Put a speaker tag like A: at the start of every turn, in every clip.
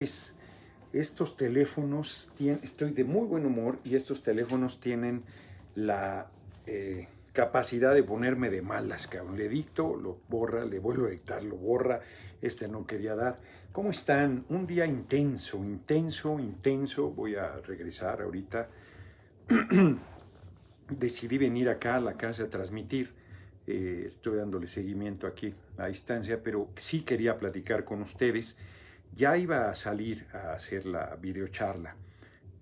A: Estos teléfonos tienen, estoy de muy buen humor y estos teléfonos tienen la capacidad de ponerme de malas, cabrón. Le dicto, lo borra, le vuelvo a dictar, lo borra, no quería dar. ¿Cómo están? Un día intenso, intenso, intenso. Voy a regresar ahorita. Decidí venir acá a la casa a transmitir. Estoy dándole seguimiento aquí a distancia, pero sí quería platicar con ustedes. Ya iba a salir a hacer la videocharla,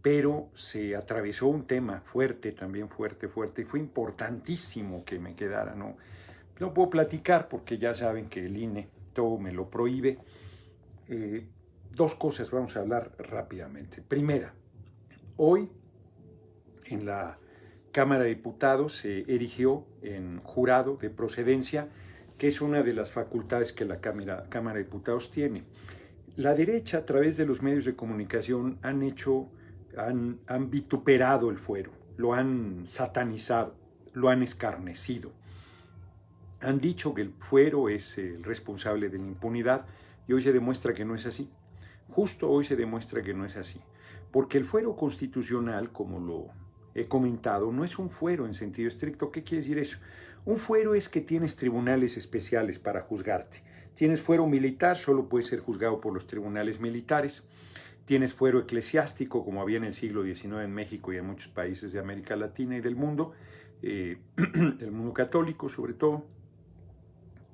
A: pero se atravesó un tema fuerte, también fuerte, y fue importantísimo que me quedara. No puedo platicar porque ya saben que el INE todo me lo prohíbe. Dos cosas vamos a hablar rápidamente. Primera, hoy en la Cámara de Diputados se erigió en jurado de procedencia, que es una de las facultades que la Cámara de Diputados tiene. La derecha, a través de los medios de comunicación, han vituperado el fuero, lo han satanizado, lo han escarnecido. Han dicho que el fuero es el responsable de la impunidad y hoy se demuestra que no es así. Justo hoy se demuestra que no es así. Porque el fuero constitucional, como lo he comentado, no es un fuero en sentido estricto. ¿Qué quiere decir eso? Un fuero es que tienes tribunales especiales para juzgarte. Tienes fuero militar, solo puedes ser juzgado por los tribunales militares. Tienes fuero eclesiástico, como había en el siglo XIX en México y en muchos países de América Latina y del mundo católico sobre todo.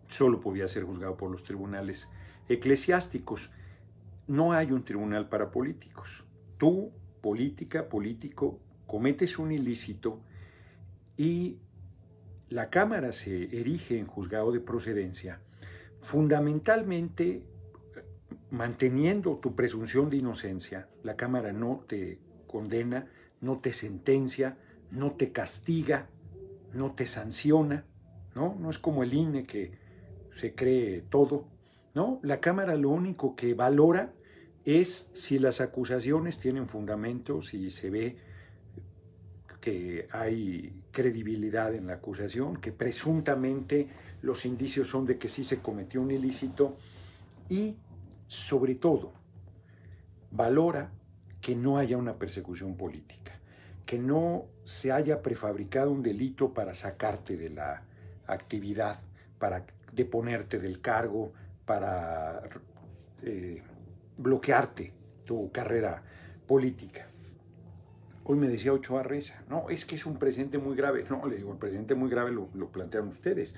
A: Solo podía ser juzgado por los tribunales eclesiásticos. No hay un tribunal para políticos. Tú, político, cometes un ilícito y la Cámara se erige en juzgado de procedencia, fundamentalmente manteniendo tu presunción de inocencia. La Cámara no te condena, no te sentencia, no te castiga, no te sanciona, ¿no? No es como el INE que se cree todo, ¿no? La Cámara lo único que valora es si las acusaciones tienen fundamentos, si se ve que hay credibilidad en la acusación, que presuntamente los indicios son de que sí se cometió un ilícito y, sobre todo, valora que no haya una persecución política, que no se haya prefabricado un delito para sacarte de la actividad, para deponerte del cargo, para bloquearte tu carrera política. Hoy me decía Ochoa Reza, no, es que es un precedente muy grave. No, le digo, el precedente muy grave lo plantearon ustedes.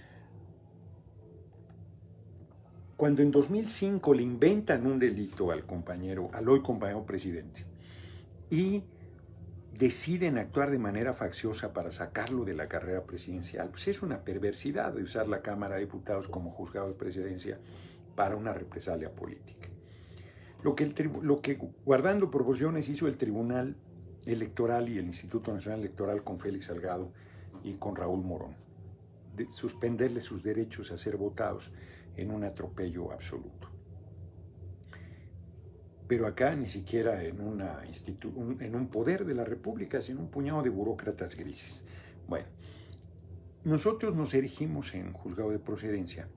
A: Cuando en 2005 le inventan un delito al hoy compañero presidente, y deciden actuar de manera facciosa para sacarlo de la carrera presidencial, pues es una perversidad de usar la Cámara de Diputados como juzgado de presidencia para una represalia política. Lo que guardando proporciones hizo el Tribunal Electoral y el Instituto Nacional Electoral con Félix Salgado y con Raúl Morón, de suspenderle sus derechos a ser votados en un atropello absoluto. Pero acá ni siquiera en un poder de la República, sino un puñado de burócratas grises. Bueno, nosotros nos erigimos en juzgado de procedencia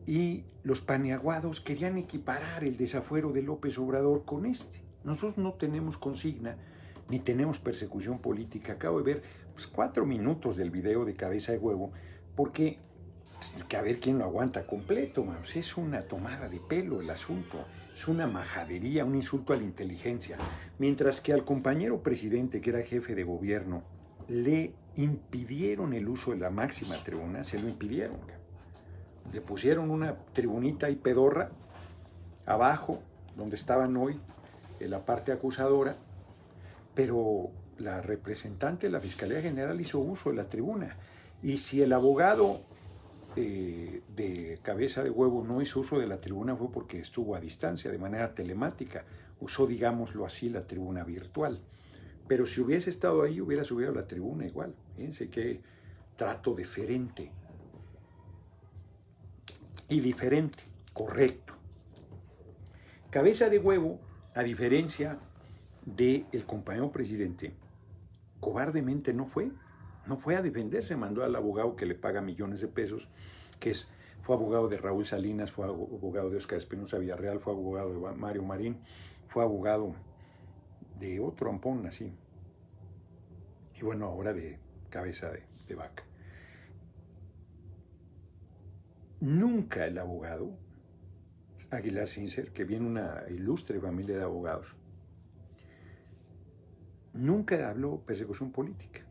A: y los paneaguados querían equiparar el desafuero de López Obrador con este. Nosotros no tenemos consigna ni tenemos persecución política. Acabo de ver 4 minutos del video de Cabeza de Huevo porque que a ver quién lo aguanta completo, manos. Es una tomada de pelo el asunto, es una majadería, un insulto a la inteligencia. Mientras que al compañero presidente, que era jefe de gobierno, le impidieron el uso de la máxima tribuna, se lo impidieron. Le pusieron una tribunita y pedorra abajo, donde estaban hoy, en la parte acusadora, pero la representante de la Fiscalía General hizo uso de la tribuna. Y si el abogado de Cabeza de Huevo no hizo uso de la tribuna fue porque estuvo a distancia, de manera telemática, usó, digámoslo así, la tribuna virtual. Pero si hubiese estado ahí, hubiera subido a la tribuna igual. Fíjense qué trato deferente y diferente, correcto. Cabeza de Huevo, a diferencia del compañero presidente, cobardemente no fue a defenderse, mandó al abogado que le paga millones de pesos, que es fue abogado de Raúl Salinas, fue abogado de Óscar Espinosa Villarreal, fue abogado de Mario Marín, fue abogado de otro ampón así. Y bueno, ahora de cabeza de vaca. Nunca el abogado Aguilar Sincer, que viene una ilustre familia de abogados, nunca habló persecución política.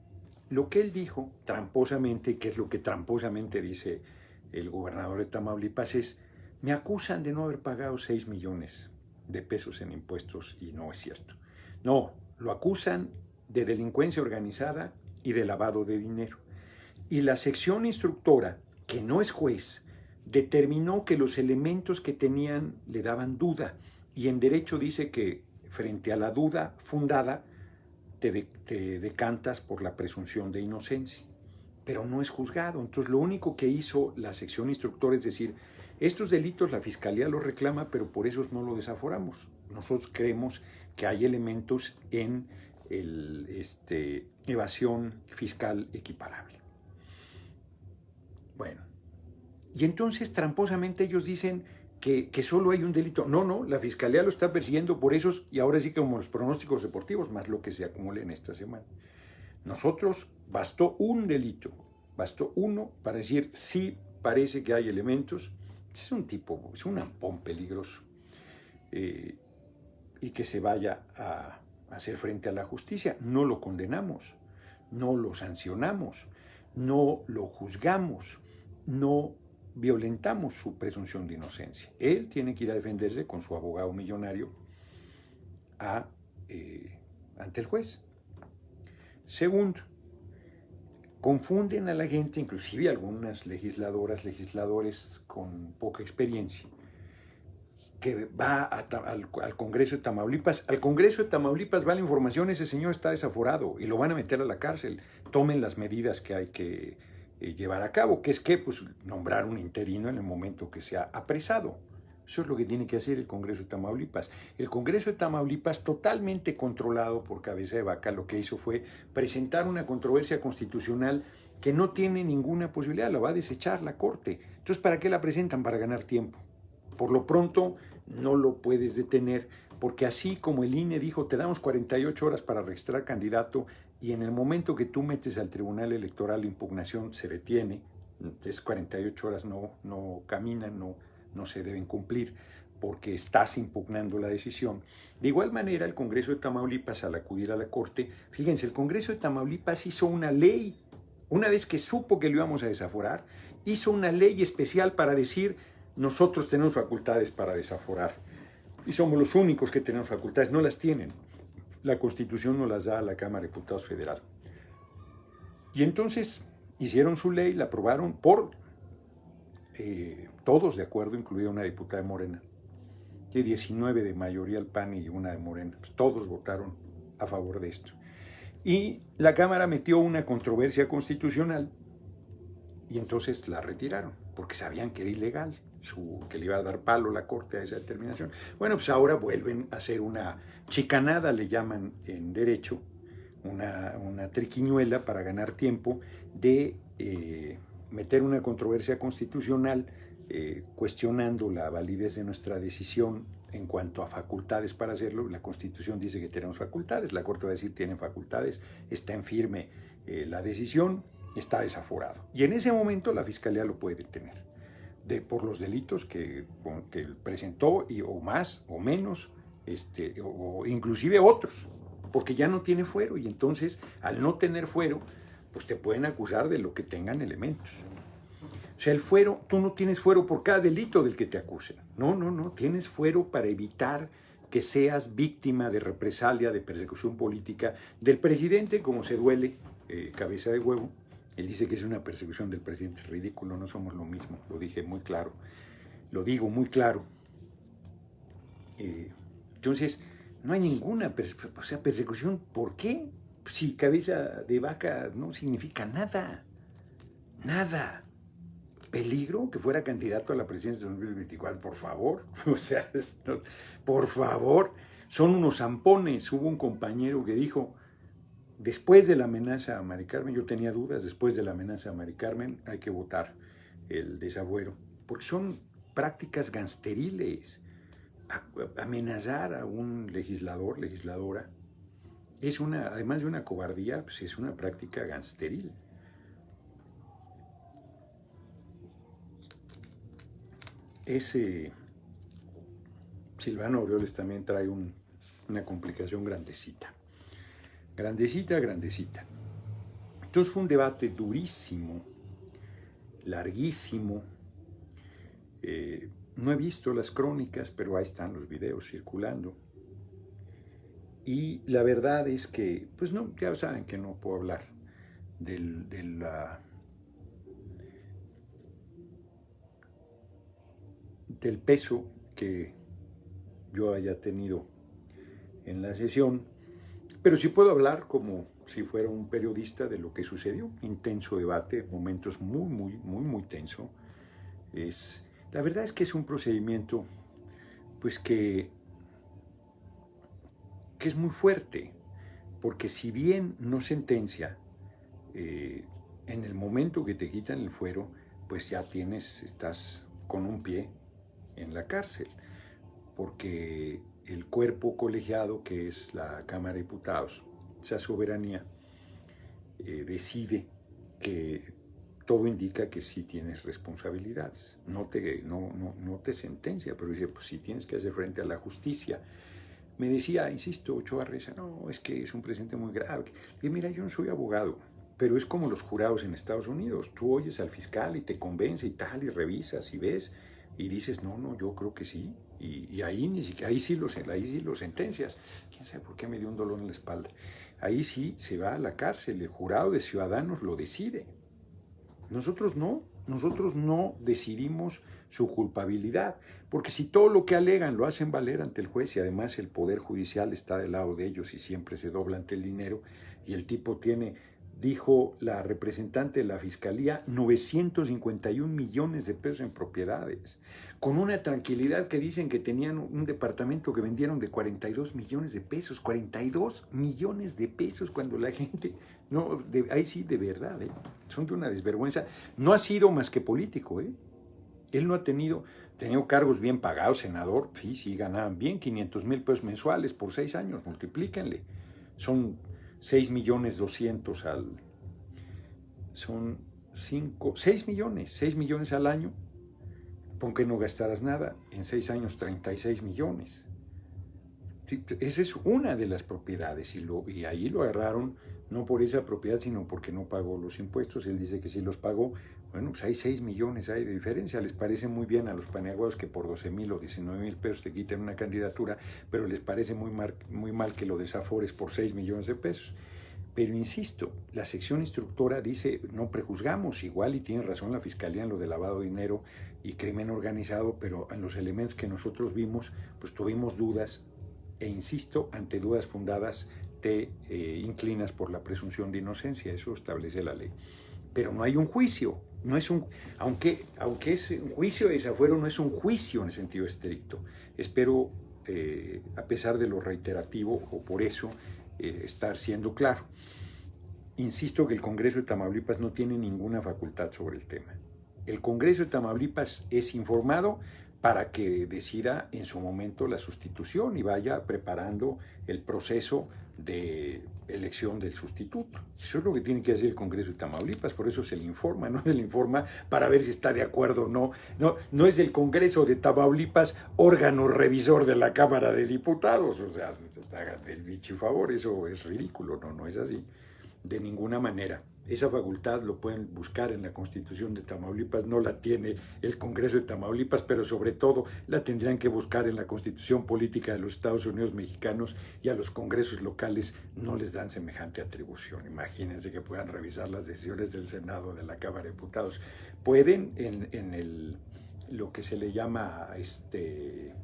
A: Lo que él dijo tramposamente, que es lo que tramposamente dice el gobernador de Tamaulipas, es: me acusan de no haber pagado 6 millones de pesos en impuestos, y no es cierto. No, lo acusan de delincuencia organizada y de lavado de dinero. Y la sección instructora, que no es juez, determinó que los elementos que tenían le daban duda, y en derecho dice que frente a la duda fundada te decantas por la presunción de inocencia, pero no es juzgado. Entonces lo único que hizo la sección instructora es decir: estos delitos la Fiscalía los reclama, pero por eso no lo desaforamos. Nosotros creemos que hay elementos en evasión fiscal equiparable. Bueno, y entonces tramposamente ellos dicen que solo hay un delito. No, la Fiscalía lo está persiguiendo por esos, y ahora sí que como los pronósticos deportivos, más lo que se acumule en esta semana. Nosotros bastó un delito, bastó uno para decir: sí parece que hay elementos. Es un tipo, es un ampón peligroso, y que se vaya a hacer frente a la justicia. No lo condenamos, no lo sancionamos, no lo juzgamos, no violentamos su presunción de inocencia. Él tiene que ir a defenderse con su abogado millonario ante el juez. Segundo, confunden a la gente, inclusive algunas legisladoras, legisladores con poca experiencia, que va al Congreso de Tamaulipas. Al Congreso de Tamaulipas va la información: ese señor está desaforado y lo van a meter a la cárcel. Tomen las medidas que hay que llevar a cabo, que es que pues nombrar un interino en el momento que sea apresado. Eso es lo que tiene que hacer el Congreso de Tamaulipas. El Congreso de Tamaulipas, totalmente controlado por cabeza de vaca, lo que hizo fue presentar una controversia constitucional que no tiene ninguna posibilidad, la va a desechar la Corte. Entonces, ¿para qué la presentan? Para ganar tiempo. Por lo pronto, no lo puedes detener, porque así como el INE dijo: te damos 48 horas para registrar candidato, y en el momento que tú metes al Tribunal Electoral la impugnación se detiene, es 48 horas no caminan, no se deben cumplir, porque estás impugnando la decisión. De igual manera, el Congreso de Tamaulipas, al acudir a la Corte, fíjense, el Congreso de Tamaulipas hizo una ley, una vez que supo que lo íbamos a desaforar, hizo una ley especial para decir: nosotros tenemos facultades para desaforar, y somos los únicos que tenemos facultades. No las tienen. La Constitución no las da a la Cámara de Diputados Federal. Y entonces hicieron su ley, la aprobaron por todos de acuerdo, incluida una diputada de Morena, de 19 de mayoría el PAN y una de Morena. Pues todos votaron a favor de esto. Y la Cámara metió una controversia constitucional, y entonces la retiraron, porque sabían que era ilegal, que le iba a dar palo la Corte a esa determinación. Bueno, pues ahora vuelven a hacer una chicanada, le llaman en derecho, una triquiñuela para ganar tiempo, de meter una controversia constitucional cuestionando la validez de nuestra decisión en cuanto a facultades para hacerlo. La Constitución dice que tenemos facultades, la Corte va a decir: tienen facultades, está en firme la decisión, está desaforado. Y en ese momento la Fiscalía lo puede detener por los delitos que presentó, o más o menos, o inclusive otros, porque ya no tiene fuero, y entonces al no tener fuero, pues te pueden acusar de lo que tengan elementos. O sea, el fuero, tú no tienes fuero por cada delito del que te acusen. No, tienes fuero para evitar que seas víctima de represalia, de persecución política del presidente, como se duele cabeza de huevo. Él dice que es una persecución del presidente. Es ridículo, no somos lo mismo. Lo dije muy claro. Lo digo muy claro. Entonces, no hay ninguna persecución. ¿Por qué? Si cabeza de vaca no significa nada. Nada. Peligro que fuera candidato a la presidencia de 2024, por favor. O sea, por favor. Son unos zampones. Hubo un compañero que dijo: después de la amenaza a Mari Carmen, yo tenía dudas, después de la amenaza a Mari Carmen hay que votar el desafuero, porque son prácticas gangsteriles. Amenazar a un legislador, legisladora, es además de una cobardía, pues es una práctica gangsteril. Ese Silvano Aureoles también trae una complicación grandecita. Grandecita, grandecita. Entonces fue un debate durísimo, larguísimo. No he visto las crónicas, pero ahí están los videos circulando. Y la verdad es que, pues no, ya saben que no puedo hablar del peso que yo haya tenido en la sesión, pero sí puedo hablar como si fuera un periodista de lo que sucedió. Intenso debate, momentos muy tenso. La verdad es que es un procedimiento pues que es muy fuerte, porque si bien no sentencia, en el momento que te quitan el fuero, pues ya estás con un pie en la cárcel, porque el cuerpo colegiado, que es la Cámara de Diputados, esa soberanía, decide que todo indica que sí tienes responsabilidades. No te sentencia, pero dice, pues sí tienes que hacer frente a la justicia. Me decía, insisto, Ochoa Reza, no, es que es un presidente muy grave. Y mira, yo no soy abogado, pero es como los jurados en Estados Unidos. Tú oyes al fiscal y te convence y tal, y revisas y ves, y dices, no, yo creo que sí. Y ahí ni siquiera, ahí sí lo sentencias. ¿Quién sabe por qué me dio un dolor en la espalda? Ahí sí se va a la cárcel, el jurado de ciudadanos lo decide. Nosotros no decidimos su culpabilidad, porque si todo lo que alegan lo hacen valer ante el juez y además el Poder Judicial está del lado de ellos y siempre se dobla ante el dinero, y el tipo dijo la representante de la Fiscalía, 951 millones de pesos en propiedades, con una tranquilidad que dicen que tenían un departamento que vendieron de 42 millones de pesos, 42 millones de pesos, cuando la gente, no, ahí sí de verdad, son de una desvergüenza. No ha sido más que político, él no ha tenido cargos bien pagados, senador, sí, ganaban bien, 500,000 pesos mensuales por 6 años, multiplíquenle, son 6,200,000 son 6 millones al año, pon que no gastaras nada, en 6 años 36 millones. Sí, esa es una de las propiedades y ahí lo agarraron no por esa propiedad, sino porque no pagó los impuestos. Él dice que sí los pagó. Bueno, pues hay 6 millones hay de diferencia. Les parece muy bien a los paneaguados que por 12,000 o 19,000 pesos te quiten una candidatura, pero les parece muy mal que lo desafores por 6 millones de pesos. Pero insisto, la sección instructora dice, no prejuzgamos, igual y tiene razón la Fiscalía en lo de lavado de dinero y crimen organizado, pero en los elementos que nosotros vimos, pues tuvimos dudas, e insisto, ante dudas fundadas te inclinas por la presunción de inocencia, eso establece la ley. Pero no hay un juicio, no es aunque es un juicio de desafuero, no es un juicio en el sentido estricto. Espero, a pesar de lo reiterativo, o por eso, estar siendo claro. Insisto que el Congreso de Tamaulipas no tiene ninguna facultad sobre el tema. El Congreso de Tamaulipas es informado para que decida en su momento la sustitución y vaya preparando el proceso de elección del sustituto. Eso es lo que tiene que hacer el Congreso de Tamaulipas, por eso se le informa, no se le informa para ver si está de acuerdo o no. No es el Congreso de Tamaulipas órgano revisor de la Cámara de Diputados, o sea, hagan el bicho favor, eso es ridículo, no es así, de ninguna manera. Esa facultad lo pueden buscar en la Constitución de Tamaulipas, no la tiene el Congreso de Tamaulipas, pero sobre todo la tendrían que buscar en la Constitución Política de los Estados Unidos Mexicanos, y a los congresos locales no les dan semejante atribución. Imagínense que puedan revisar las decisiones del Senado, de la Cámara de Diputados. Pueden en lo que se le llama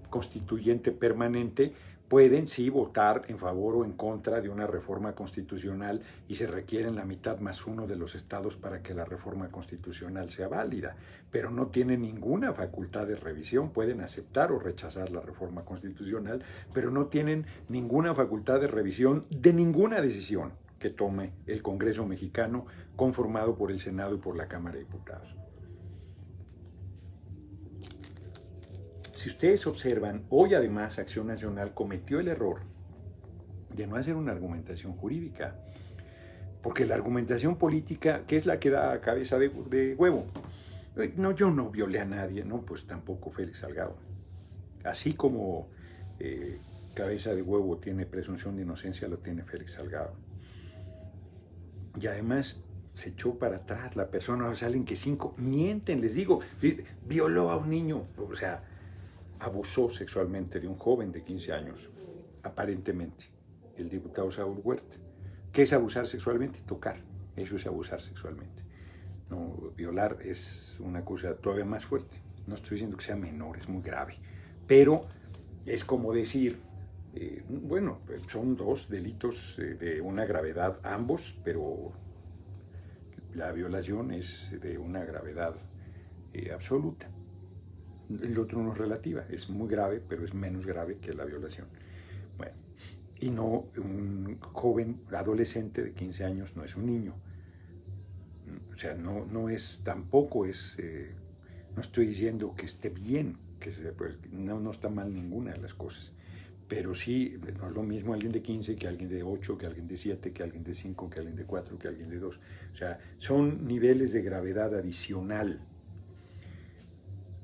A: constituyente permanente, pueden sí votar en favor o en contra de una reforma constitucional y se requieren la mitad más uno de los estados para que la reforma constitucional sea válida, pero no tienen ninguna facultad de revisión. Pueden aceptar o rechazar la reforma constitucional, pero no tienen ninguna facultad de revisión de ninguna decisión que tome el Congreso mexicano, conformado por el Senado y por la Cámara de Diputados. si ustedes observan, hoy además Acción Nacional cometió el error de no hacer una argumentación jurídica, porque la argumentación política, ¿qué es la que da cabeza de huevo? No, yo no violé a nadie, no, pues tampoco Félix Salgado. Así como cabeza de huevo tiene presunción de inocencia, lo tiene Félix Salgado. Y además se echó para atrás la persona, salen que 5, mienten, les digo, violó a un niño, o sea, abusó sexualmente de un joven de 15 años, aparentemente, el diputado Saúl Huerta. ¿Qué es abusar sexualmente? Tocar, eso es abusar sexualmente. No, violar es una cosa todavía más fuerte. No estoy diciendo que sea menor, es muy grave, pero es como decir, bueno, son 2 delitos de una gravedad ambos, pero la violación es de una gravedad absoluta. El otro no es relativa, es muy grave, pero es menos grave que la violación. Bueno, y no un joven adolescente de 15 años, no es un niño. O sea, no es, tampoco es, no estoy diciendo que esté bien, que pues, no está mal ninguna de las cosas, pero sí, no es lo mismo alguien de 15 que alguien de 8, que alguien de 7, que alguien de 5, que alguien de 4, que alguien de 2. O sea, son niveles de gravedad adicional.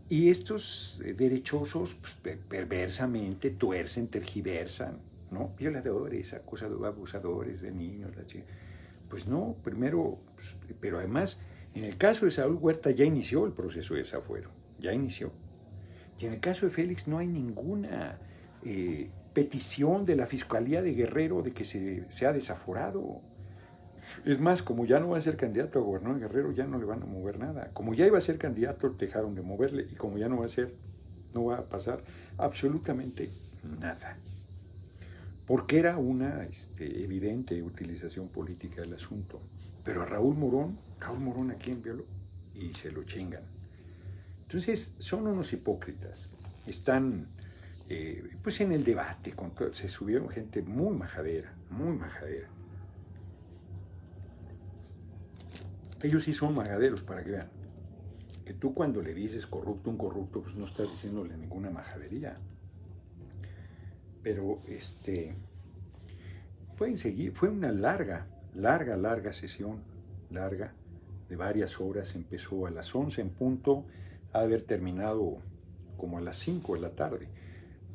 A: Y estos derechosos pues, perversamente tuercen, tergiversan, ¿no? Violadores, abusadores de niños, la chica. Pues no, primero, pues, pero además, en el caso de Saúl Huerta ya inició el proceso de desafuero, ya inició. Y en el caso de Félix no hay ninguna petición de la Fiscalía de Guerrero de que se ha desaforado. Es más, como ya no va a ser candidato a gobernador de Guerrero, ya no le van a mover nada. Como ya iba a ser candidato, dejaron de moverle, y como ya no va a ser, no va a pasar absolutamente nada. Porque era una evidente utilización política del asunto. Pero a Raúl Morón ¿a quién violó? Y se lo chingan. Entonces, son unos hipócritas. Están, pues, en el debate. Se subieron gente muy majadera, muy majadera. Ellos sí son majaderos, para que vean. Que tú cuando le dices corrupto a un corrupto, pues no estás diciéndole ninguna majadería. Pero, pueden seguir. Fue una larga sesión, larga, de varias horas. Empezó a las 11 en punto, a haber terminado como a las 5 de la tarde.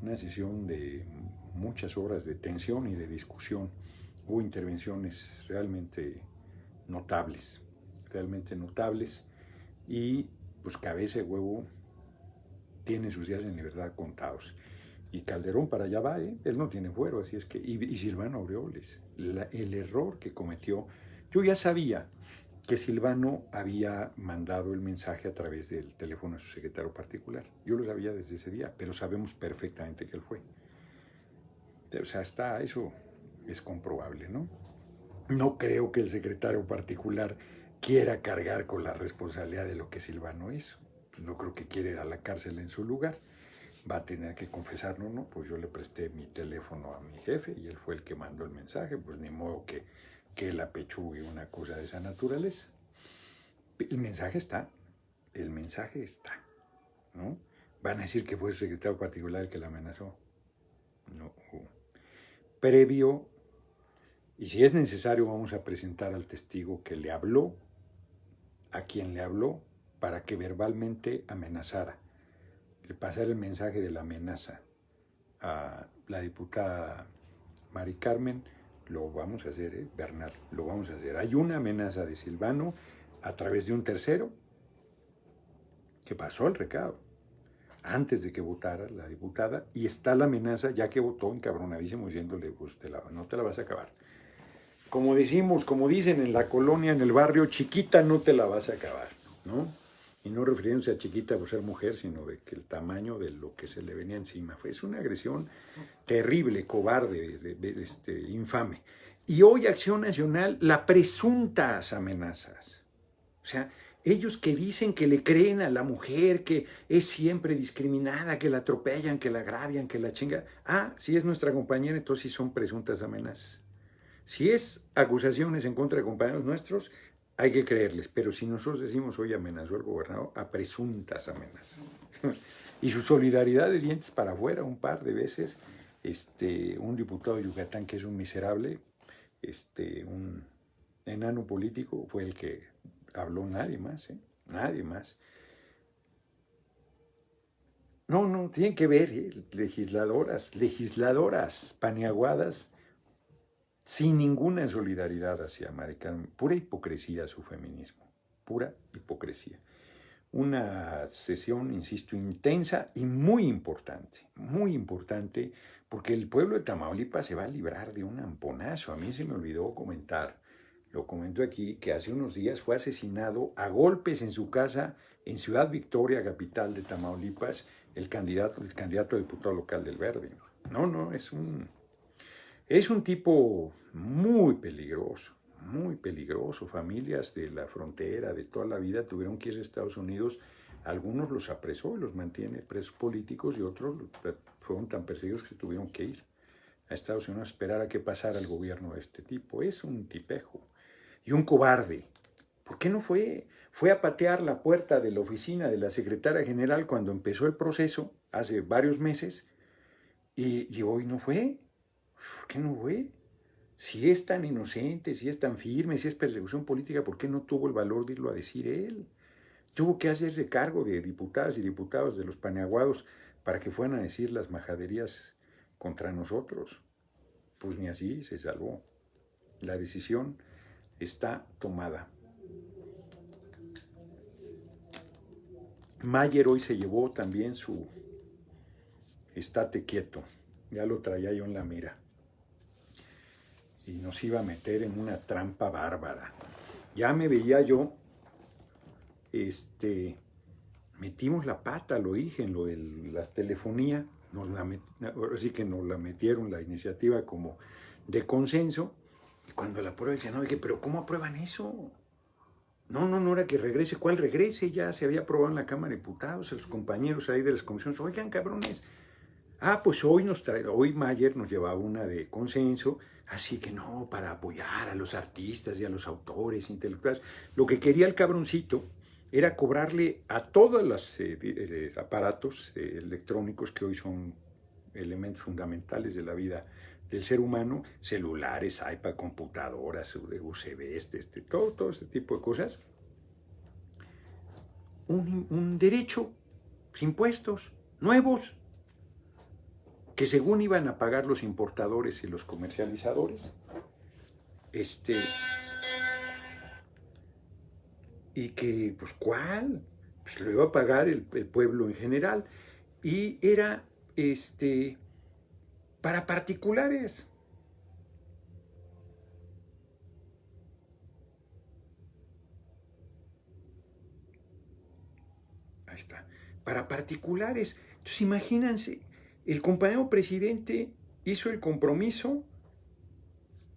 A: Una sesión de muchas horas de tensión y de discusión. Hubo intervenciones realmente notables, y pues cabeza de huevo tiene sus días en libertad contados. Y Calderón para allá va, él no tiene fuero, así es que, y Silvano Aureoles, el error que cometió, yo ya sabía que Silvano había mandado el mensaje a través del teléfono de su secretario particular, yo lo sabía desde ese día, pero sabemos perfectamente que él fue. O sea, eso es comprobable, ¿no? No creo que el secretario particular quiera cargar con la responsabilidad de lo que Silvano hizo. Pues no creo que quiera ir a la cárcel en su lugar. Va a tener que confesar, no, pues yo le presté mi teléfono a mi jefe y él fue el que mandó el mensaje, pues ni modo que él apechugue una cosa de esa naturaleza. El mensaje está, ¿no? Van a decir que fue su secretario particular el que la amenazó. No. Previo, y si es necesario vamos a presentar al testigo que le habló, a quien le habló, para que verbalmente amenazara. Le pasara el mensaje de la amenaza a la diputada Mari Carmen, lo vamos a hacer, Bernal, lo vamos a hacer. Hay una amenaza de Silvano a través de un tercero que pasó el recado antes de que votara la diputada, y está la amenaza ya que votó encabronadísimo diciéndole, pues no te la vas a acabar. Como dicen en la colonia, en el barrio, chiquita no te la vas a acabar, ¿no? Y no refiriéndose a chiquita por ser mujer, sino de que el tamaño de lo que se le venía encima. Es una agresión terrible, cobarde, infame. Y hoy Acción Nacional, las presuntas amenazas. O sea, ellos que dicen que le creen a la mujer, que es siempre discriminada, que la atropellan, que la agravian, que la chingan. Si es nuestra compañera, entonces sí son presuntas amenazas. Si es acusaciones en contra de compañeros nuestros, hay que creerles, pero si nosotros decimos hoy amenazó al gobernador, a presuntas amenazas. Y su solidaridad de dientes para afuera un par de veces. Un diputado de Yucatán que es un miserable, un enano político, fue el que habló, nadie más, ¿eh? Nadie más. No, no, tienen que ver, legisladoras paniaguadas, sin ninguna solidaridad hacia Mari Carmen, pura hipocresía su feminismo, pura hipocresía. Una sesión, insisto, intensa y muy importante, porque el pueblo de Tamaulipas se va a librar de un amponazo. A mí se me olvidó comentar, lo comento aquí, que hace unos días fue asesinado a golpes en su casa en Ciudad Victoria, capital de Tamaulipas, el candidato a diputado local del Verde. No, es un tipo muy peligroso. Muy peligroso. Familias de la frontera, de toda la vida, tuvieron que ir a Estados Unidos. Algunos los apresó y los mantiene presos políticos y otros fueron tan perseguidos que se tuvieron que ir a Estados Unidos a esperar a que pasara el gobierno de este tipo. Es un tipejo y un cobarde. ¿Por qué no fue? Fue a patear la puerta de la oficina de la secretaria general cuando empezó el proceso, hace varios meses, y hoy no fue. ¿Por qué no fue? Si es tan inocente, si es tan firme, si es persecución política, ¿por qué no tuvo el valor de irlo a decir él? Tuvo que hacerse cargo de diputadas y diputados de los paneaguados para que fueran a decir las majaderías contra nosotros. Pues ni así se salvó. La decisión está tomada. Mayer hoy se llevó también su estate quieto. Ya lo traía yo en la mira. Y nos iba a meter en una trampa bárbara. Ya me veía yo, metimos la pata, lo dije, en lo de la telefonía, ahora sí que nos la metieron la iniciativa como de consenso, y cuando la prueba decía, no, dije, pero ¿cómo aprueban eso? No era que regrese, ¿cuál regrese? Ya se había aprobado en la Cámara de Diputados, los compañeros ahí de las comisiones, oigan, cabrones, pues hoy Mayer nos llevaba una de consenso, así que no, para apoyar a los artistas y a los autores intelectuales. Lo que quería el cabroncito era cobrarle a todos los aparatos electrónicos que hoy son elementos fundamentales de la vida del ser humano, celulares, iPad, computadoras, USB, todo este tipo de cosas, un derecho, impuestos nuevos, que según iban a pagar los importadores y los comercializadores, y que, pues, ¿cuál? Pues lo iba a pagar el pueblo en general, y era, para particulares. Ahí está, para particulares. Entonces, imagínense, el compañero presidente hizo el compromiso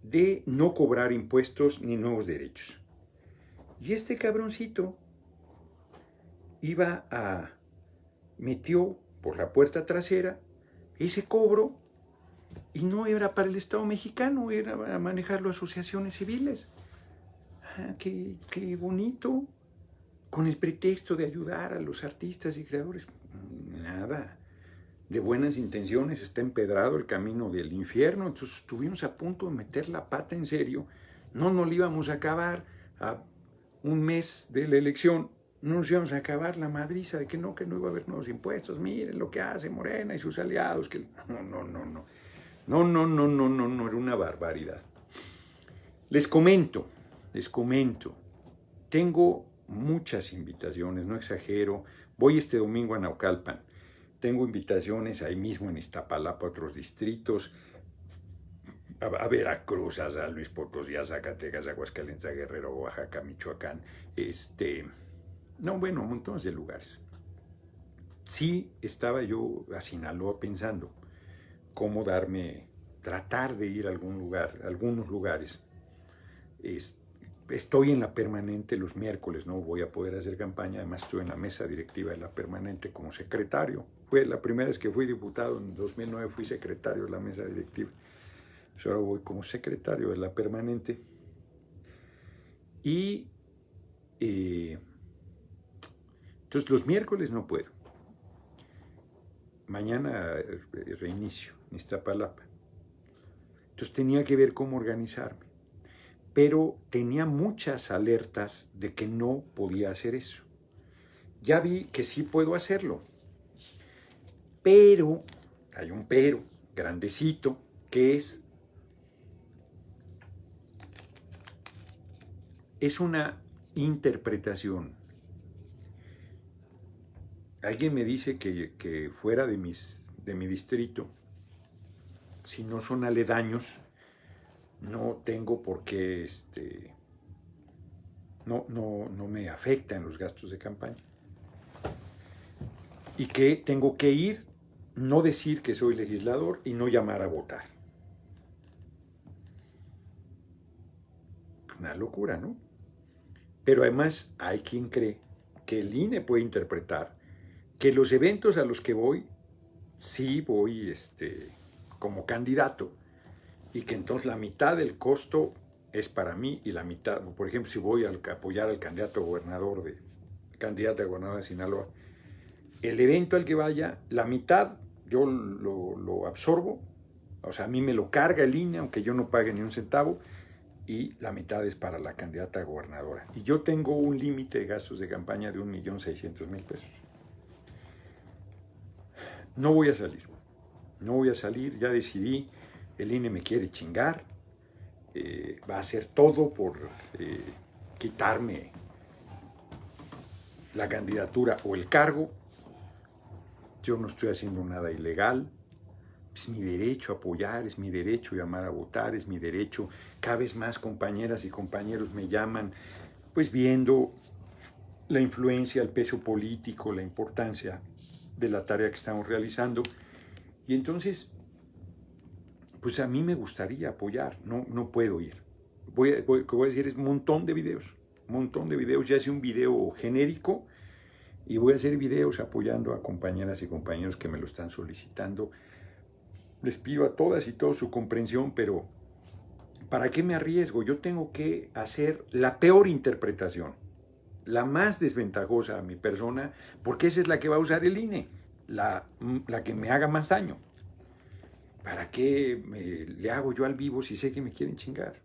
A: de no cobrar impuestos ni nuevos derechos. Y este cabroncito metió por la puerta trasera ese cobro y no era para el Estado mexicano, era para manejarlo asociaciones civiles. Qué bonito, con el pretexto de ayudar a los artistas y creadores. Nada. De buenas intenciones está empedrado el camino del infierno, entonces estuvimos a punto de meter la pata en serio, no nos lo íbamos a acabar a un mes de la elección, no nos íbamos a acabar la madriza de que no iba a haber nuevos impuestos, miren lo que hace Morena y sus aliados, que no, era una barbaridad. Les comento, tengo muchas invitaciones, no exagero, voy este domingo a Naucalpan, tengo invitaciones ahí mismo en Iztapalapa, a otros distritos, a Veracruz, a San Luis Potosí, a Zacatecas, a Aguascalientes, a Guerrero, Oaxaca, Michoacán, montones de lugares. Sí estaba yo a Sinaloa pensando cómo tratar de ir a algunos lugares. Estoy en la permanente los miércoles, no voy a poder hacer campaña, además estoy en la mesa directiva de la permanente como secretario. Fue la primera vez que fui diputado, en 2009 fui secretario de la mesa directiva. Pues ahora voy como secretario de la permanente. Y entonces los miércoles no puedo. mañana reinicio en Iztapalapa. Entonces tenía que ver cómo organizarme. Pero tenía muchas alertas de que no podía hacer eso. Ya vi que sí puedo hacerlo. Pero, hay un pero grandecito, que es una interpretación. Alguien me dice que fuera de mi distrito, si no son aledaños, no tengo por qué, no me afecta en los gastos de campaña. Y que tengo que ir, no decir que soy legislador y no llamar a votar. Una locura, ¿no? Pero además hay quien cree que el INE puede interpretar que los eventos a los que voy, sí voy como candidato, y que entonces la mitad del costo es para mí y la mitad, por ejemplo, si voy a apoyar al candidato a gobernador candidata a gobernador de Sinaloa, el evento al que vaya, la mitad yo lo absorbo, o sea, a mí me lo carga el INE, aunque yo no pague ni un centavo, y la mitad es para la candidata a gobernadora. Y yo tengo un límite de gastos de campaña de 1.600.000 pesos. No voy a salir, ya decidí, el INE me quiere chingar, va a hacer todo por quitarme la candidatura o el cargo. Yo no estoy haciendo nada ilegal, es mi derecho a apoyar, es mi derecho a llamar a votar, es mi derecho. Cada vez más compañeras y compañeros me llaman, pues viendo la influencia, el peso político, la importancia de la tarea que estamos realizando. Y entonces, pues a mí me gustaría apoyar, no puedo ir. Lo que voy a decir es un montón de videos, ya hice un video genérico y voy a hacer videos apoyando a compañeras y compañeros que me lo están solicitando. Les pido a todas y todos su comprensión, pero ¿para qué me arriesgo? Yo tengo que hacer la peor interpretación, la más desventajosa a mi persona, porque esa es la que va a usar el INE, la que me haga más daño. ¿Para qué le hago yo al vivo si sé que me quieren chingar?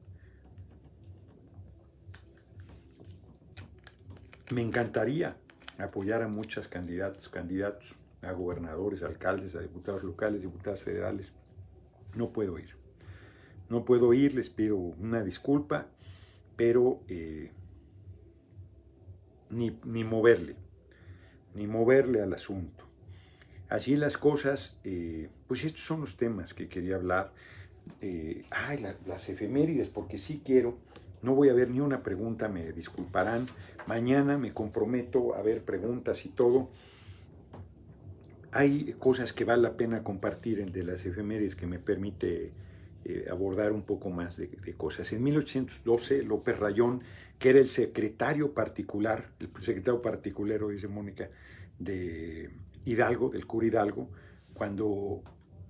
A: Me encantaría apoyar a muchas candidatos, a gobernadores, alcaldes, a diputados locales, diputadas federales. No puedo ir, les pido una disculpa, pero ni moverle al asunto. Así las cosas, pues estos son los temas que quería hablar. Las efemérides, porque sí quiero, no voy a ver ni una pregunta, me disculparán. Mañana me comprometo a ver preguntas y todo. Hay cosas que vale la pena compartir de las efemérides que me permite abordar un poco más de cosas. En 1812, López Rayón, que era el secretario particular, dice Mónica, de Hidalgo, del cura Hidalgo, cuando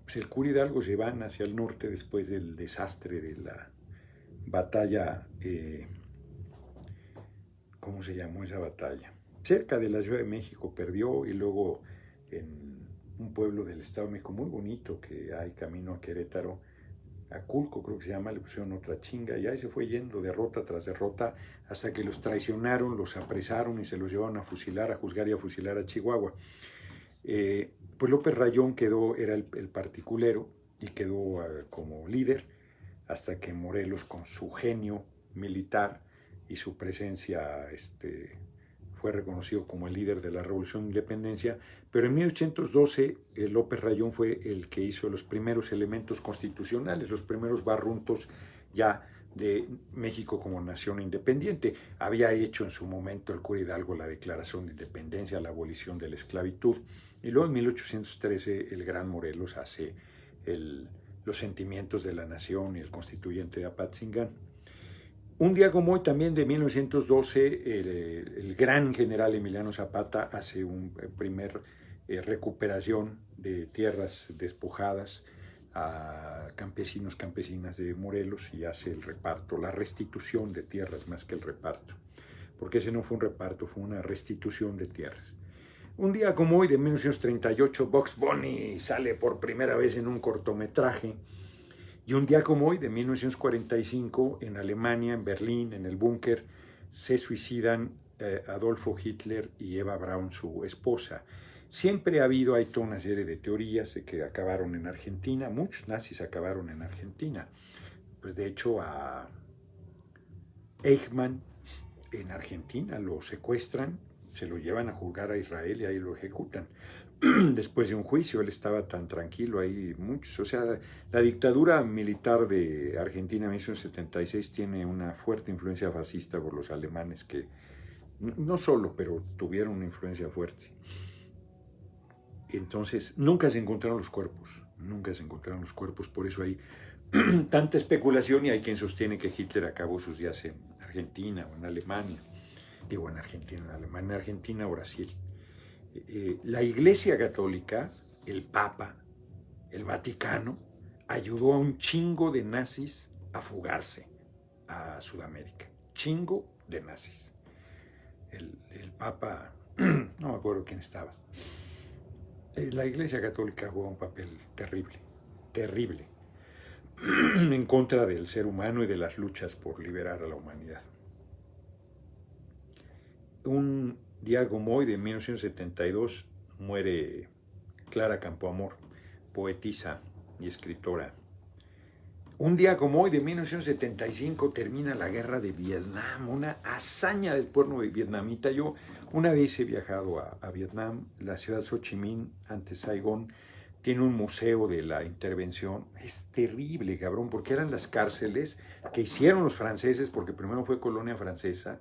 A: pues, el cura Hidalgo se van hacia el norte después del desastre de la batalla, ¿cómo se llamó esa batalla? Cerca de la Ciudad de México perdió, y luego en un pueblo del Estado de México muy bonito que hay camino a Querétaro, Aculco creo que se llama, le pusieron otra chinga, y ahí se fue yendo derrota tras derrota hasta que los traicionaron, los apresaron y se los llevaron a fusilar, a juzgar y a fusilar a Chihuahua. Pues López Rayón era el particulero y quedó como líder hasta que Morelos, con su genio militar y su presencia, fue reconocido como el líder de la Revolución de Independencia. Pero en 1812 López Rayón fue el que hizo los primeros elementos constitucionales, los primeros barruntos ya de México como nación independiente. Había hecho en su momento el cura Hidalgo la Declaración de Independencia, la abolición de la esclavitud, y luego en 1813 el gran Morelos hace los sentimientos de la nación y el constituyente de Apatzingán. Un día como hoy, también de 1912, el gran general Emiliano Zapata hace una primer recuperación de tierras despojadas a campesinos, campesinas de Morelos, y hace el reparto, la restitución de tierras más que el reparto, porque ese no fue un reparto, fue una restitución de tierras. Un día como hoy, de 1938, Bugs Bunny sale por primera vez en un cortometraje. Y un día como hoy, de 1945, en Alemania, en Berlín, en el búnker, se suicidan Adolfo Hitler y Eva Braun, su esposa. Siempre ha habido, hay toda una serie de teorías de que acabaron en Argentina. Muchos nazis acabaron en Argentina. Pues de hecho a Eichmann en Argentina lo secuestran, se lo llevan a juzgar a Israel y ahí lo ejecutan. Después de un juicio, él estaba tan tranquilo ahí, muchos, o sea, la dictadura militar de Argentina en 1976 tiene una fuerte influencia fascista por los alemanes que, no solo, pero tuvieron una influencia fuerte. Entonces, nunca se encontraron los cuerpos, por eso hay tanta especulación y hay quien sostiene que Hitler acabó sus días en Argentina o en Alemania, digo en Argentina, en Alemania, en Argentina o Brasil. La Iglesia Católica, el Papa, el Vaticano, ayudó a un chingo de nazis a fugarse a Sudamérica. Chingo de nazis. El Papa, no me acuerdo quién estaba. La Iglesia Católica jugó un papel terrible, terrible, en contra del ser humano y de las luchas por liberar a la humanidad. Un día como hoy, de 1972, muere Clara Campoamor, poetisa y escritora. Un día como hoy, de 1975, termina la guerra de Vietnam, una hazaña del pueblo vietnamita. Yo una vez he viajado a Vietnam, la ciudad de Ho Chi Minh, antes Saigón, tiene un museo de la intervención. Es terrible, cabrón, porque eran las cárceles que hicieron los franceses, porque primero fue colonia francesa.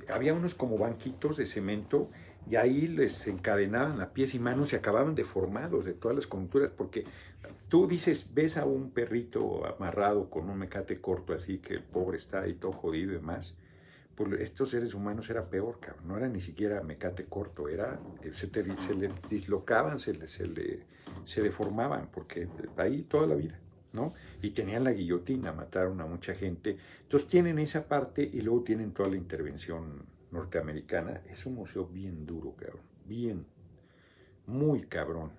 A: Había unos como banquitos de cemento y ahí les encadenaban a pies y manos y acababan deformados de todas las coyunturas, porque tú dices, ves a un perrito amarrado con un mecate corto así, que el pobre está ahí todo jodido y demás. Pues estos seres humanos era peor, cabrón. No era ni siquiera mecate corto, se les dislocaban, se deformaban, porque ahí toda la vida, ¿no? Y tenían la guillotina, mataron a mucha gente. Entonces tienen esa parte y luego tienen toda la intervención norteamericana. Es un museo bien duro, cabrón. Bien, muy cabrón,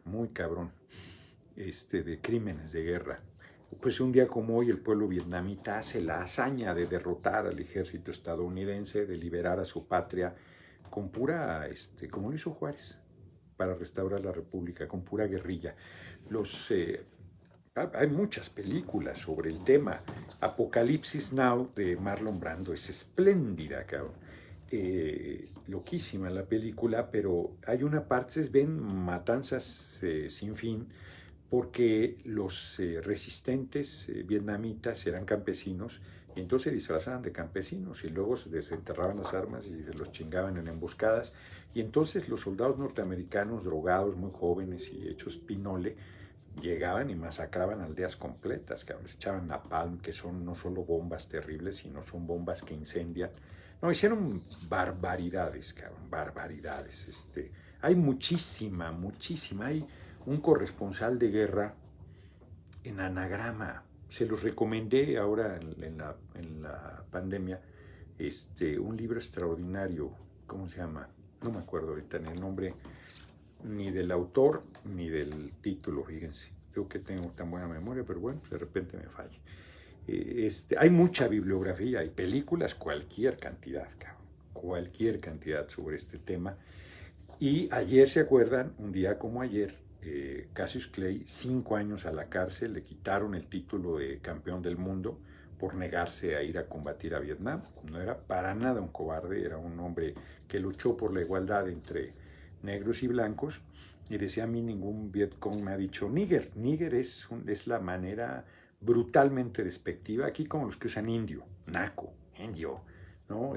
A: de crímenes de guerra. Pues un día como hoy el pueblo vietnamita hace la hazaña de derrotar al ejército estadounidense, de liberar a su patria con pura, como lo hizo Juárez, para restaurar la república, con pura guerrilla. Hay muchas películas sobre el tema. Apocalipsis Now de Marlon Brando es espléndida, cabrón. Loquísima la película, pero hay una parte, ven matanzas sin fin, porque los resistentes vietnamitas eran campesinos y entonces se disfrazaban de campesinos y luego se desenterraban las armas y se los chingaban en emboscadas. Y entonces los soldados norteamericanos, drogados, muy jóvenes y hechos pinole, llegaban y masacraban aldeas completas, que les echaban napalm, que son no solo bombas terribles, sino son bombas que incendian. No, hicieron barbaridades, cabrón, barbaridades. Hay muchísima, hay un corresponsal de guerra en Anagrama. Se los recomendé ahora en la pandemia. Un libro extraordinario. ¿Cómo se llama? No me acuerdo ahorita ni el nombre, ni del autor, ni del título, fíjense. Yo que tengo tan buena memoria, pero bueno, de repente me falla. Hay mucha bibliografía, hay películas, cualquier cantidad, cabrón, cualquier cantidad sobre este tema. Y ayer, ¿se acuerdan? Un día como ayer, Cassius Clay, 5 años a la cárcel, le quitaron el título de campeón del mundo por negarse a ir a combatir a Vietnam. No era para nada un cobarde, era un hombre que luchó por la igualdad entre negros y blancos. Y decía, a mí ningún Vietcong me ha dicho níger. Níger es la manera brutalmente despectiva, aquí como los que usan indio, naco, indio, ¿no?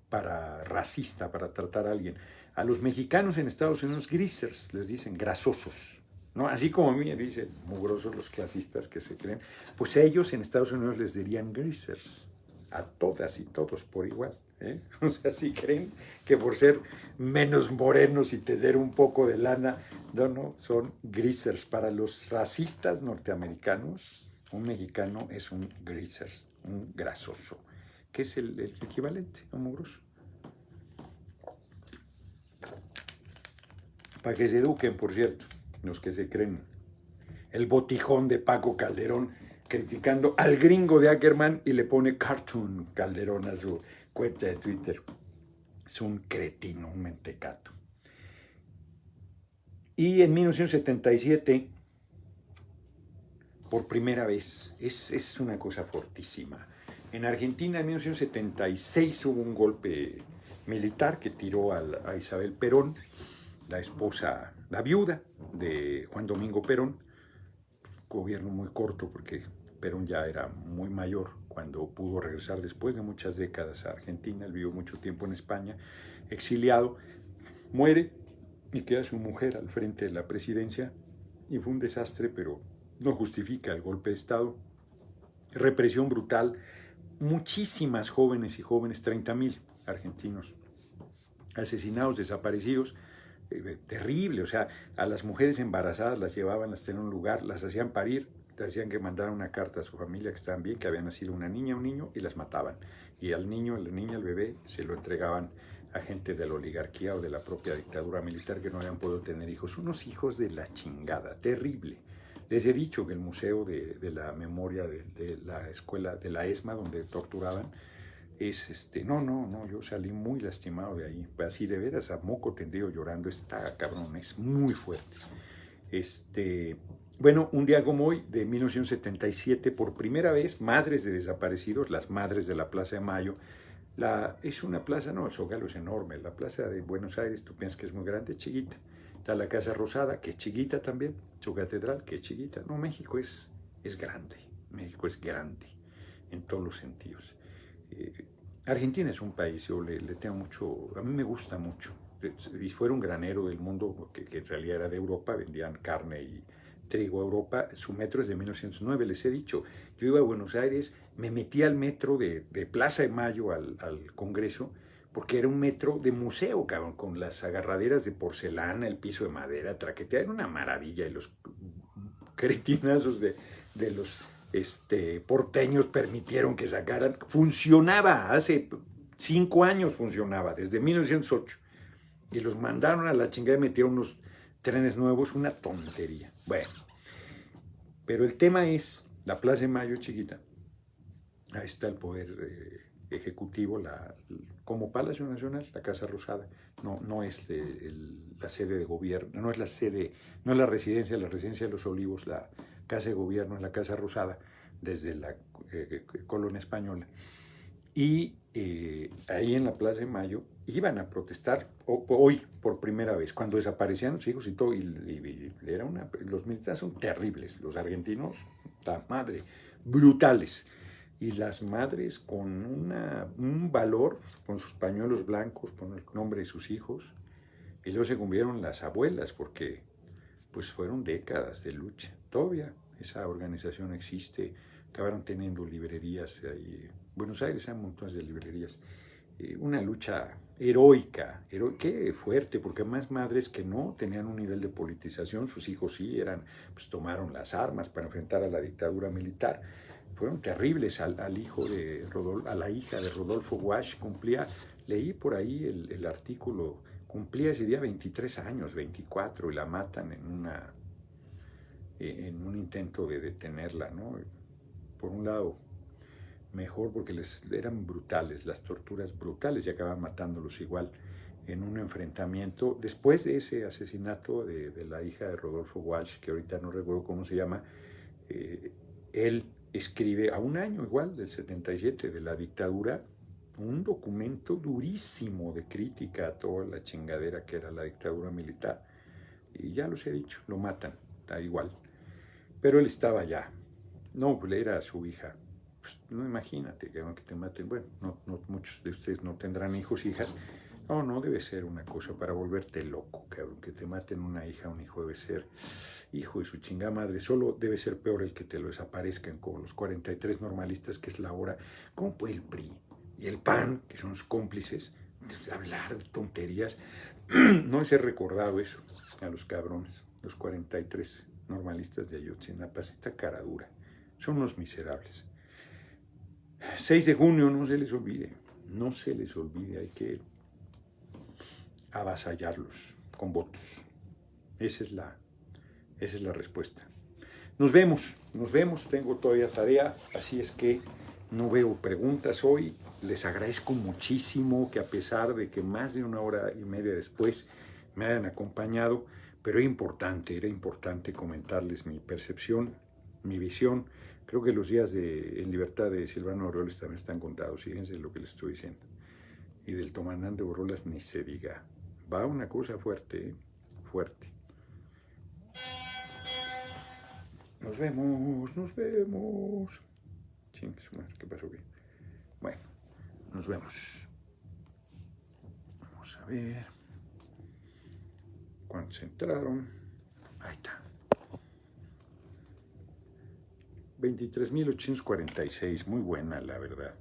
A: Para racista, para tratar a alguien. A los mexicanos en Estados Unidos, greasers, les dicen grasosos, ¿no? Así como a mí me dicen mugrosos los clasistas que se creen, pues ellos en Estados Unidos les dirían greasers, a todas y todos por igual. O sea, si creen que por ser menos morenos y tener un poco de lana, no, son greasers. Para los racistas norteamericanos, un mexicano es un greasers, un grasoso, que es el equivalente a mugroso. Para que se eduquen, por cierto, los que se creen el botijón de Paco Calderón criticando al gringo de Ackerman y le pone Cartoon Calderón a su cuenta de Twitter. Es un cretino, un mentecato. Y en 1977, por primera vez, es una cosa fortísima. En Argentina, en 1976, hubo un golpe militar que tiró a Isabel Perón, la esposa, la viuda de Juan Domingo Perón. Gobierno muy corto porque Perón ya era muy mayor cuando pudo regresar después de muchas décadas a Argentina. Él vivió mucho tiempo en España, exiliado, muere y queda su mujer al frente de la presidencia y fue un desastre, pero no justifica el golpe de Estado. Represión brutal, muchísimas jóvenes y jóvenes, 30,000 argentinos asesinados, desaparecidos, terrible, o sea, a las mujeres embarazadas las llevaban hasta en un lugar, las hacían parir, les hacían que mandaran una carta a su familia que estaban bien, que había nacido una niña, un niño, y las mataban. Y al niño, a la niña, al bebé, se lo entregaban a gente de la oligarquía o de la propia dictadura militar que no habían podido tener hijos. Unos hijos de la chingada, terrible. Les he dicho que el Museo de la Memoria de la escuela, de la ESMA, donde torturaban, no, yo salí muy lastimado de ahí, así de veras, a moco tendido llorando, está cabrón, es muy fuerte. Bueno, un día como hoy, de 1977, por primera vez, madres de desaparecidos, las madres de la Plaza de Mayo, es una plaza, no, el Zócalo es enorme, la Plaza de Buenos Aires, tú piensas que es muy grande, es chiquita. Está la Casa Rosada, que es chiquita también, su catedral, que es chiquita. No, México es grande, México es grande en todos los sentidos. Argentina es un país, yo le tengo mucho, a mí me gusta mucho. Y fuera un granero del mundo, que en realidad era de Europa, vendían carne y trigo a Europa. Su metro es de 1909, les he dicho. Yo iba a Buenos Aires, me metí al metro de Plaza de Mayo al Congreso, porque era un metro de museo, cabrón, con las agarraderas de porcelana, el piso de madera, traqueteada, era una maravilla, y los cretinazos de los porteños permitieron que sacaran. Funcionaba, hace 5 años funcionaba, desde 1908. Y los mandaron a la chingada y metieron unos trenes nuevos, una tontería. Bueno, pero el tema es, la Plaza de Mayo es chiquita. Ahí está el poder ejecutivo, como Palacio Nacional, la Casa Rosada. No es la sede de gobierno, no es la sede, no es la residencia de los Olivos, la Casa de Gobierno es la Casa Rosada, desde la colonia española. Y ahí en la Plaza de Mayo iban a protestar hoy por primera vez, cuando desaparecían los hijos y todo, y los militares son terribles, los argentinos, la madre, brutales. Y las madres con un valor, con sus pañuelos blancos, con el nombre de sus hijos, y luego se convirtieron las abuelas, porque pues fueron décadas de lucha. Todavía esa organización existe, acabaron teniendo librerías ahí. Buenos Aires hay montones de librerías. Una lucha heroica, qué fuerte, porque más madres que no tenían un nivel de politización, sus hijos sí pues tomaron las armas para enfrentar a la dictadura militar. Fueron terribles al hijo de Rodolfo, a la hija de Rodolfo Wash, leí por ahí el artículo, cumplía ese día 23 años, 24, y la matan en un intento de detenerla, ¿no? Por un lado, mejor porque eran brutales, las torturas brutales, y acababan matándolos igual en un enfrentamiento. Después de ese asesinato de la hija de Rodolfo Walsh, que ahorita no recuerdo cómo se llama, él escribe a un año igual, del 77, de la dictadura, un documento durísimo de crítica a toda la chingadera que era la dictadura militar. Y ya los he dicho, lo matan, da igual. Pero él estaba ya, no, pues era su hija. Pues, no, imagínate que te maten. Bueno, muchos de ustedes no tendrán hijos, hijas. No debe ser una cosa para volverte loco, cabrón, que te maten una hija, un hijo debe ser hijo de su chingada madre. Solo debe ser peor el que te lo desaparezcan, como los 43 normalistas, que es la hora. ¿Cómo puede el PRI y el PAN, que son sus cómplices, hablar de tonterías? No les he recordado eso a los cabrones, los 43 normalistas de Ayotzinapa, esta cara dura. Son unos miserables. 6 de junio, no se les olvide, hay que avasallarlos con votos. Esa es la respuesta. Nos vemos. Tengo todavía tarea, así es que no veo preguntas hoy. Les agradezco muchísimo que a pesar de que más de 1 hora y media después me hayan acompañado, pero era importante comentarles mi percepción, mi visión. Creo que los días en libertad de Silvano Aureoles también están contados, fíjense lo que les estoy diciendo. Y del comandante Borrolas ni se diga. Va una cosa fuerte, ¿eh? Fuerte. Nos vemos. ¿Qué pasó? Bueno, nos vemos. Vamos a ver. ¿Cuántos entraron? Ahí está. 23.846, muy buena la verdad.